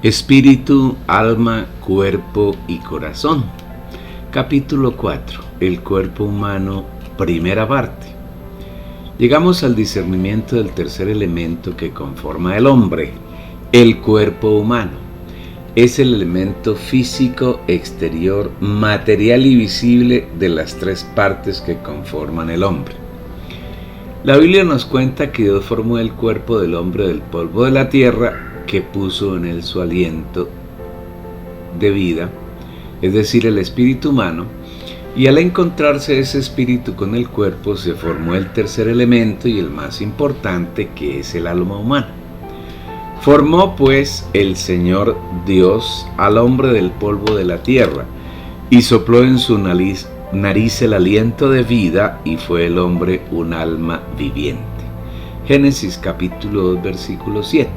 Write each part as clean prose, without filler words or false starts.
Espíritu, alma, cuerpo y corazón. Capítulo 4. El cuerpo humano, primera parte. Llegamos al discernimiento del tercer elemento que conforma el hombre, el cuerpo humano. Es el elemento físico, exterior, material y visible de las tres partes que conforman el hombre. La Biblia nos cuenta que Dios formó el cuerpo del hombre del polvo de la tierra, que puso en él su aliento de vida, es decir, el espíritu humano, y al encontrarse ese espíritu con el cuerpo se formó el tercer elemento y el más importante, que es el alma humana. Formó pues el Señor Dios al hombre del polvo de la tierra y sopló en su nariz el aliento de vida, y fue el hombre un alma viviente. Génesis capítulo 2 versículo 7.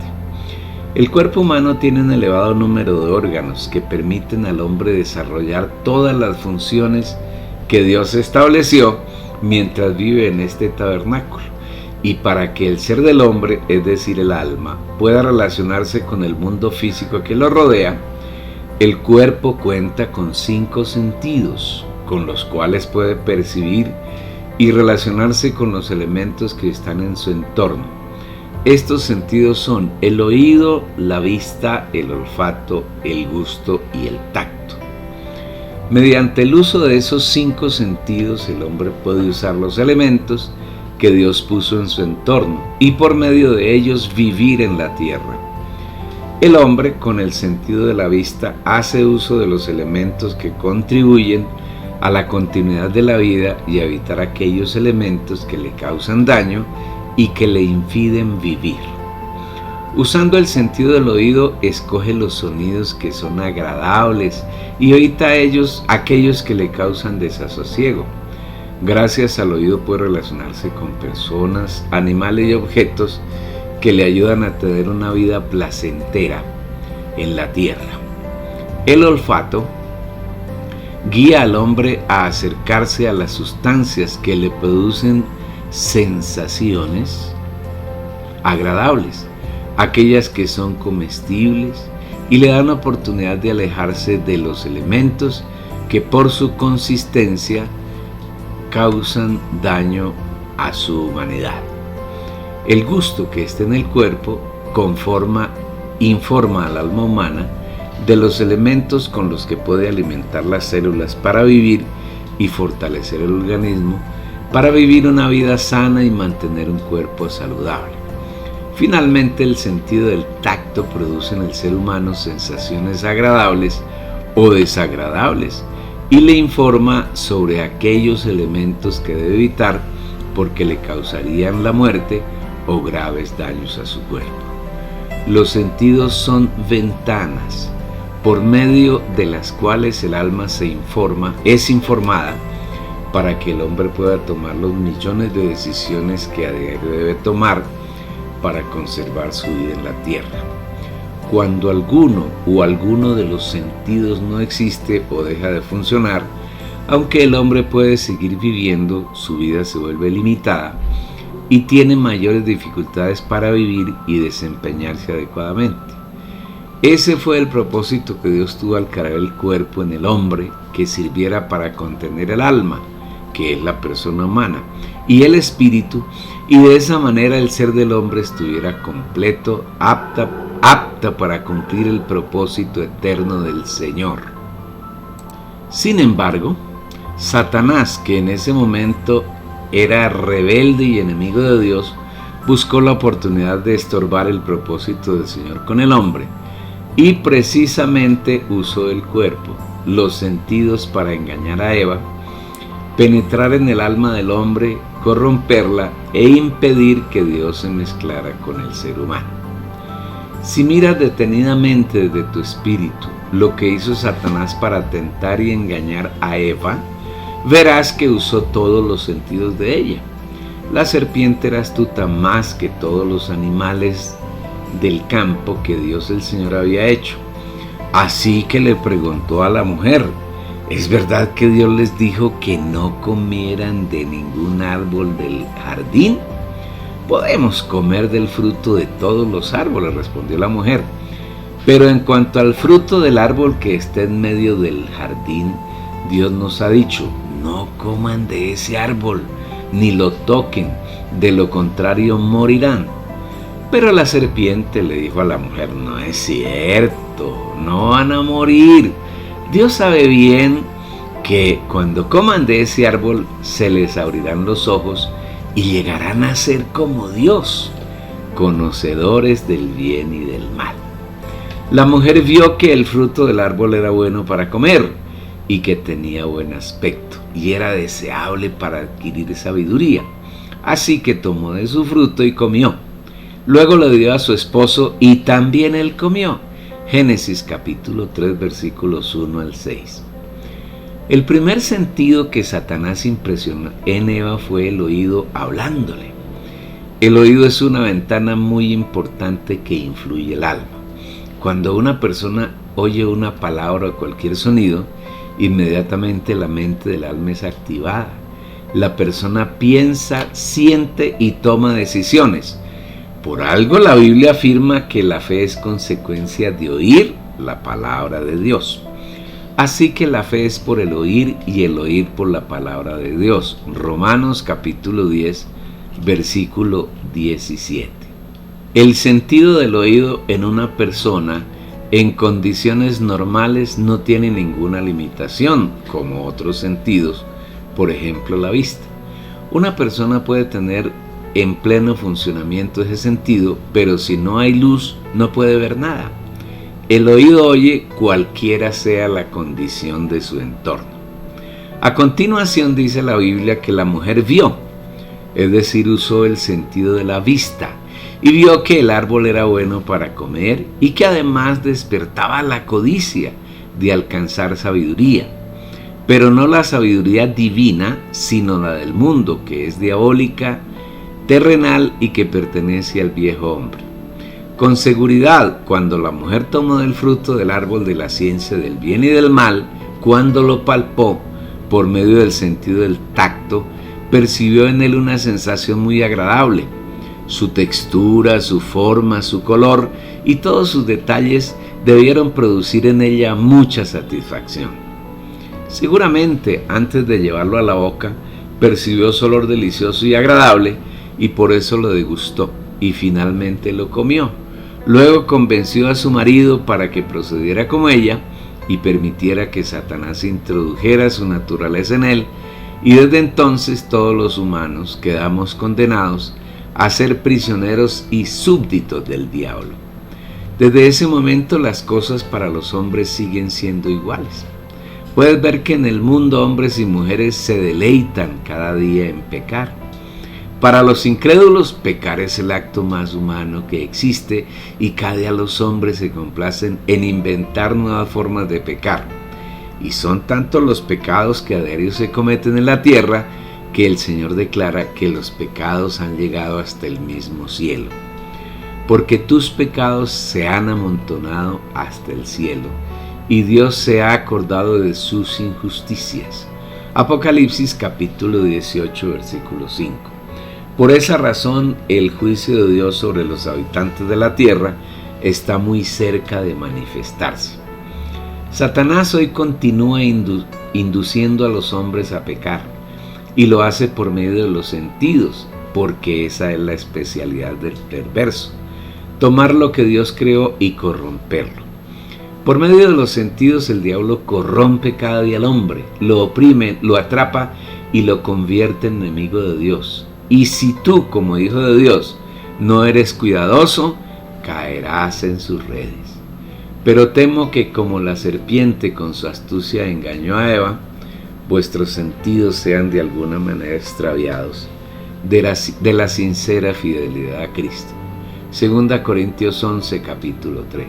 El cuerpo humano tiene un elevado número de órganos que permiten al hombre desarrollar todas las funciones que Dios estableció mientras vive en este tabernáculo. Y para que el ser del hombre, es decir, el alma, pueda relacionarse con el mundo físico que lo rodea, el cuerpo cuenta con 5 sentidos, con los cuales puede percibir y relacionarse con los elementos que están en su entorno. Estos sentidos son el oído, la vista, el olfato, el gusto y el tacto. Mediante el uso de esos 5 sentidos, el hombre puede usar los elementos que Dios puso en su entorno y por medio de ellos vivir en la tierra. El hombre, con el sentido de la vista, hace uso de los elementos que contribuyen a la continuidad de la vida y a evitar aquellos elementos que le causan daño y que le impiden vivir. Usando el sentido del oído, escoge los sonidos que son agradables y evita aquellos que le causan desasosiego. Gracias al oído puede relacionarse con personas, animales y objetos que le ayudan a tener una vida placentera en la tierra. El olfato guía al hombre a acercarse a las sustancias que le producen sensaciones agradables, aquellas que son comestibles, y le dan oportunidad de alejarse de los elementos que por su consistencia causan daño a su humanidad. El gusto que está en el cuerpo informa al alma humana de los elementos con los que puede alimentar las células para vivir y fortalecer el organismo, para vivir una vida sana y mantener un cuerpo saludable. Finalmente, el sentido del tacto produce en el ser humano sensaciones agradables o desagradables y le informa sobre aquellos elementos que debe evitar porque le causarían la muerte o graves daños a su cuerpo. Los sentidos son ventanas por medio de las cuales el alma es informada para que el hombre pueda tomar los millones de decisiones que a diario debe tomar para conservar su vida en la tierra. Cuando alguno de los sentidos no existe o deja de funcionar, aunque el hombre puede seguir viviendo, su vida se vuelve limitada y tiene mayores dificultades para vivir y desempeñarse adecuadamente. Ese fue el propósito que Dios tuvo al crear el cuerpo en el hombre, que sirviera para contener el alma, que es la persona humana, y el espíritu, y de esa manera el ser del hombre estuviera completo, apta para cumplir el propósito eterno del Señor. Sin embargo, Satanás, que en ese momento era rebelde y enemigo de Dios, buscó la oportunidad de estorbar el propósito del Señor con el hombre, y precisamente usó el cuerpo, los sentidos, para engañar a Eva, penetrar en el alma del hombre, corromperla e impedir que Dios se mezclara con el ser humano. Si miras detenidamente desde tu espíritu lo que hizo Satanás para tentar y engañar a Eva, verás que usó todos los sentidos de ella. La serpiente era astuta más que todos los animales del campo que Dios el Señor había hecho. Así que le preguntó a la mujer: ¿es verdad que Dios les dijo que no comieran de ningún árbol del jardín? Podemos comer del fruto de todos los árboles, respondió la mujer, Pero en cuanto al fruto del árbol que está en medio del jardín, Dios nos ha dicho, no coman de ese árbol, ni lo toquen, de lo contrario morirán. Pero la serpiente le dijo a la mujer, no es cierto, no van a morir. Dios sabe bien que cuando coman de ese árbol se les abrirán los ojos y llegarán a ser como Dios, conocedores del bien y del mal. La mujer vio que el fruto del árbol era bueno para comer y que tenía buen aspecto y era deseable para adquirir sabiduría. Así que tomó de su fruto y comió. Luego lo dio a su esposo y también él comió. Génesis capítulo 3 versículos 1 al 6. El primer sentido que Satanás impresionó en Eva fue el oído hablándole. El oído es una ventana muy importante que influye el alma. Cuando una persona oye una palabra o cualquier sonido, inmediatamente la mente del alma es activada. La persona piensa, siente y toma decisiones. Por algo la Biblia afirma que la fe es consecuencia de oír la palabra de Dios. Así que la fe es por el oír y el oír por la palabra de Dios. Romanos capítulo 10, versículo 17. El sentido del oído en una persona en condiciones normales no tiene ninguna limitación, como otros sentidos, por ejemplo la vista. Una persona puede tener en pleno funcionamiento ese sentido, pero si no hay luz no puede ver nada. El oído oye cualquiera sea la condición de su entorno. A continuación dice la Biblia que la mujer vio, es decir, usó el sentido de la vista, y vio que el árbol era bueno para comer y que además despertaba la codicia de alcanzar sabiduría. Pero no la sabiduría divina, sino la del mundo, que es diabólica, terrenal y que pertenece al viejo hombre. Con seguridad, cuando la mujer tomó del fruto del árbol de la ciencia del bien y del mal, cuando lo palpó por medio del sentido del tacto, percibió en él una sensación muy agradable. Su textura, su forma, su color y todos sus detalles debieron producir en ella mucha satisfacción. Seguramente, antes de llevarlo a la boca, percibió su olor delicioso y agradable y por eso lo degustó y finalmente lo comió. Luego convenció a su marido para que procediera como ella y permitiera que Satanás introdujera su naturaleza en él, y desde entonces todos los humanos quedamos condenados a ser prisioneros y súbditos del diablo. Desde ese momento las cosas para los hombres siguen siendo iguales. Puedes ver que en el mundo hombres y mujeres se deleitan cada día en pecar. Para los incrédulos, pecar es el acto más humano que existe y cada día los hombres se complacen en inventar nuevas formas de pecar. Y son tantos los pecados que a diario se cometen en la tierra que el Señor declara que los pecados han llegado hasta el mismo cielo. Porque tus pecados se han amontonado hasta el cielo y Dios se ha acordado de sus injusticias. Apocalipsis capítulo 18 versículo 5. Por esa razón, el juicio de Dios sobre los habitantes de la tierra está muy cerca de manifestarse. Satanás hoy continúa induciendo a los hombres a pecar y lo hace por medio de los sentidos, porque esa es la especialidad del perverso, tomar lo que Dios creó y corromperlo. Por medio de los sentidos el diablo corrompe cada día al hombre, lo oprime, lo atrapa y lo convierte en enemigo de Dios. Y si tú, como hijo de Dios, no eres cuidadoso, caerás en sus redes. Pero temo que como la serpiente con su astucia engañó a Eva, vuestros sentidos sean de alguna manera extraviados de la sincera fidelidad a Cristo. 2 Corintios 11, capítulo 3.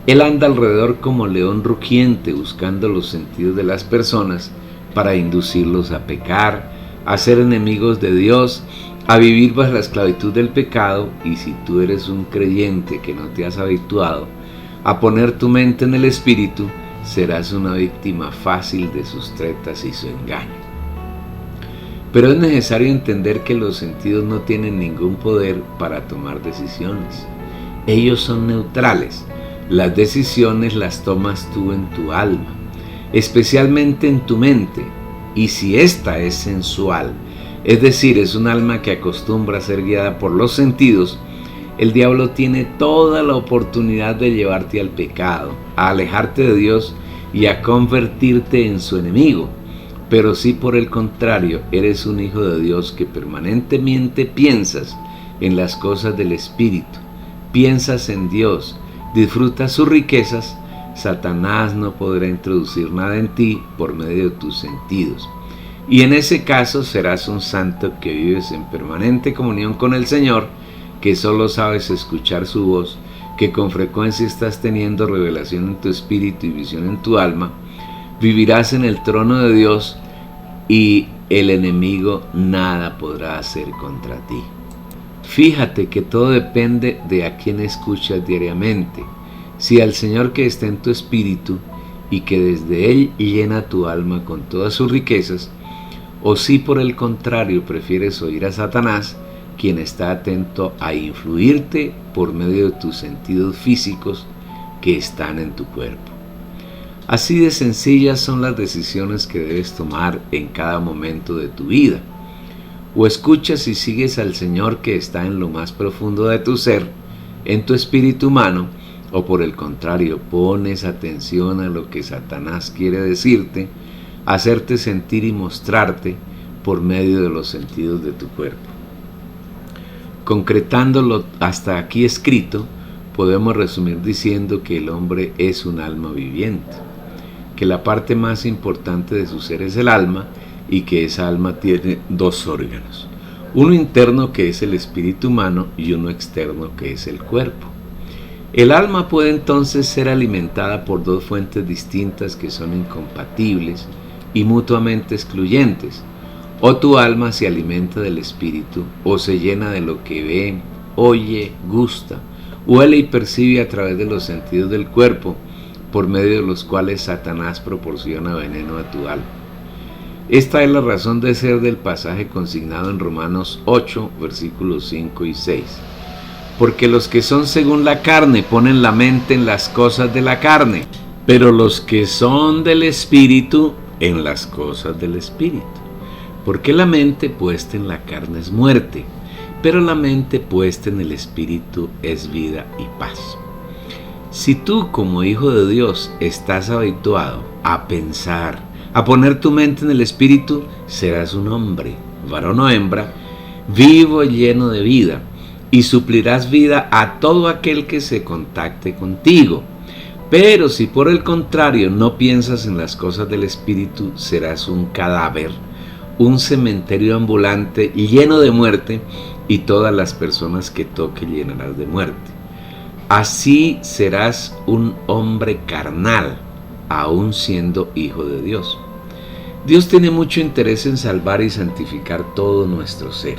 Él anda alrededor como león rugiente buscando los sentidos de las personas para inducirlos a pecar, a ser enemigos de Dios, a vivir bajo la esclavitud del pecado. Y si tú eres un creyente que no te has habituado a poner tu mente en el Espíritu, serás una víctima fácil de sus tretas y su engaño. Pero es necesario entender que los sentidos no tienen ningún poder para tomar decisiones. Ellos son neutrales. Las decisiones las tomas tú en tu alma, especialmente en tu mente, y si ésta es sensual, es decir, es un alma que acostumbra a ser guiada por los sentidos, el diablo tiene toda la oportunidad de llevarte al pecado, a alejarte de Dios y a convertirte en su enemigo. Pero si por el contrario eres un hijo de Dios que permanentemente piensas en las cosas del Espíritu, piensas en Dios, disfrutas sus riquezas, Satanás no podrá introducir nada en ti por medio de tus sentidos. Y en ese caso serás un santo que vives en permanente comunión con el Señor, que solo sabes escuchar su voz, que con frecuencia estás teniendo revelación en tu espíritu y visión en tu alma. Vivirás en el trono de Dios y el enemigo nada podrá hacer contra ti. Fíjate que todo depende de a quién escuchas diariamente. Si al Señor que está en tu espíritu y que desde Él llena tu alma con todas sus riquezas, o si por el contrario prefieres oír a Satanás, quien está atento a influirte por medio de tus sentidos físicos que están en tu cuerpo. Así de sencillas son las decisiones que debes tomar en cada momento de tu vida. O escuchas y sigues al Señor que está en lo más profundo de tu ser, en tu espíritu humano, o por el contrario, pones atención a lo que Satanás quiere decirte, hacerte sentir y mostrarte por medio de los sentidos de tu cuerpo. Concretándolo hasta aquí escrito, podemos resumir diciendo que el hombre es un alma viviente, que la parte más importante de su ser es el alma y que esa alma tiene dos órganos, uno interno que es el espíritu humano y uno externo que es el cuerpo. El alma puede entonces ser alimentada por dos fuentes distintas que son incompatibles y mutuamente excluyentes. O tu alma se alimenta del espíritu, o se llena de lo que ve, oye, gusta, huele y percibe a través de los sentidos del cuerpo, por medio de los cuales Satanás proporciona veneno a tu alma. Esta es la razón de ser del pasaje consignado en Romanos 8, versículos 5 y 6. Porque los que son según la carne ponen la mente en las cosas de la carne, pero los que son del espíritu en las cosas del espíritu. Porque la mente puesta en la carne es muerte, pero la mente puesta en el espíritu es vida y paz. Si tú como hijo de Dios estás habituado a pensar, a poner tu mente en el espíritu, serás un hombre, varón o hembra, vivo y lleno de vida, y suplirás vida a todo aquel que se contacte contigo. Pero si por el contrario no piensas en las cosas del espíritu, serás un cadáver, un cementerio ambulante lleno de muerte, y todas las personas que toque llenarás de muerte. Así serás un hombre carnal, aún siendo hijo de Dios. Dios tiene mucho interés en salvar y santificar todo nuestro ser,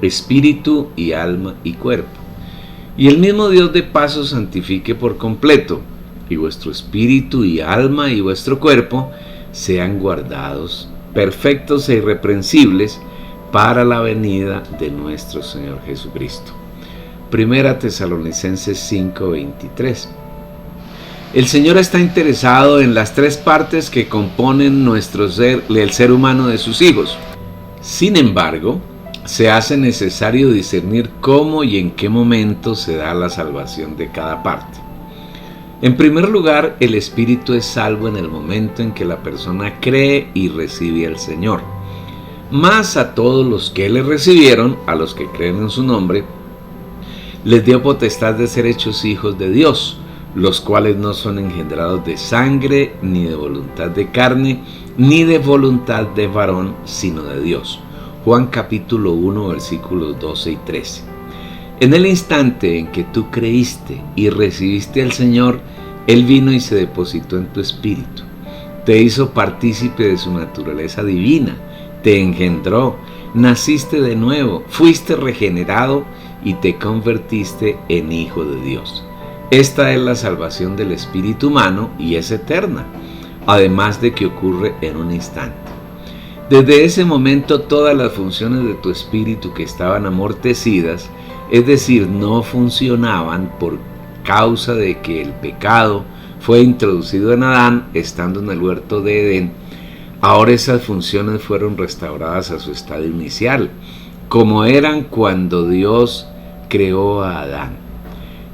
espíritu y alma y cuerpo. Y el mismo Dios de paso santifique por completo, y vuestro espíritu y alma y vuestro cuerpo sean guardados perfectos e irreprensibles para la venida de nuestro Señor Jesucristo. Primera Tesalonicenses 5:23. El Señor está interesado en las tres partes que componen nuestro ser, el ser humano de sus hijos. Sin embargo, se hace necesario discernir cómo y en qué momento se da la salvación de cada parte. En primer lugar, el espíritu es salvo en el momento en que la persona cree y recibe al Señor. Mas a todos los que le recibieron, a los que creen en su nombre, les dio potestad de ser hechos hijos de Dios, los cuales no son engendrados de sangre, ni de voluntad de carne, ni de voluntad de varón, sino de Dios. Juan capítulo 1, versículos 12 y 13. En el instante en que tú creíste y recibiste al Señor, Él vino y se depositó en tu espíritu. Te hizo partícipe de su naturaleza divina, te engendró, naciste de nuevo, fuiste regenerado y te convertiste en hijo de Dios. Esta es la salvación del espíritu humano y es eterna, además de que ocurre en un instante. Desde ese momento todas las funciones de tu espíritu que estaban amortecidas, es decir, no funcionaban por causa de que el pecado fue introducido en Adán, estando en el huerto de Edén, ahora esas funciones fueron restauradas a su estado inicial, como eran cuando Dios creó a Adán.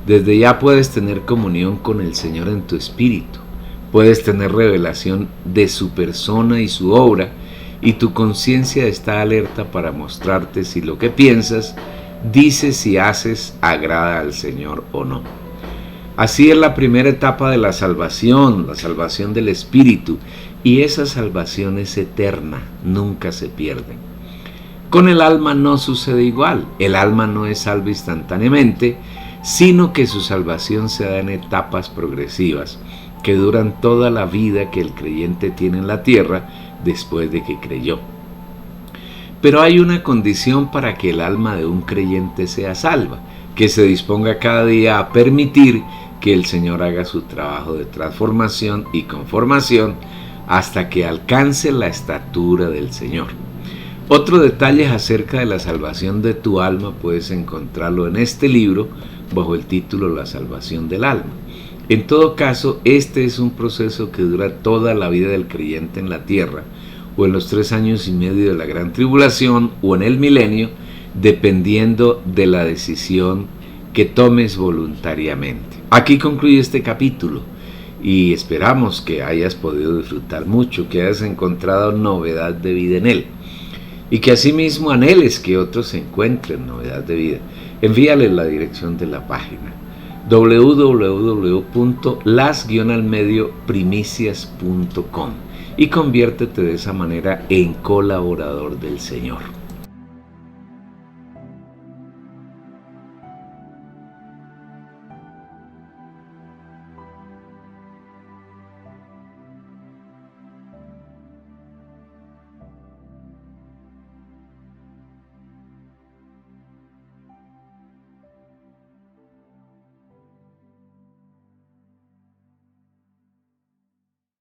Desde ya puedes tener comunión con el Señor en tu espíritu, puedes tener revelación de su persona y su obra, y tu conciencia está alerta para mostrarte si lo que piensas, dices y haces agrada al Señor o no. Así es la primera etapa de la salvación del espíritu, y esa salvación es eterna, nunca se pierde. Con el alma no sucede igual. El alma no es salva instantáneamente, sino que su salvación se da en etapas progresivas que duran toda la vida que el creyente tiene en la tierra después de que creyó. Pero hay una condición para que el alma de un creyente sea salva, que se disponga cada día a permitir que el Señor haga su trabajo de transformación y conformación hasta que alcance la estatura del Señor. Otro detalle acerca de la salvación de tu alma puedes encontrarlo en este libro bajo el título La salvación del alma. En todo caso, este es un proceso que dura toda la vida del creyente en la tierra, o en los 3 años y medio de la gran tribulación, o en el milenio, dependiendo de la decisión que tomes voluntariamente. Aquí concluye este capítulo y esperamos que hayas podido disfrutar mucho, que hayas encontrado novedad de vida en él y que asimismo anheles que otros encuentren novedad de vida. Envíales la dirección de la página www.las-primicias.com y conviértete de esa manera en colaborador del Señor.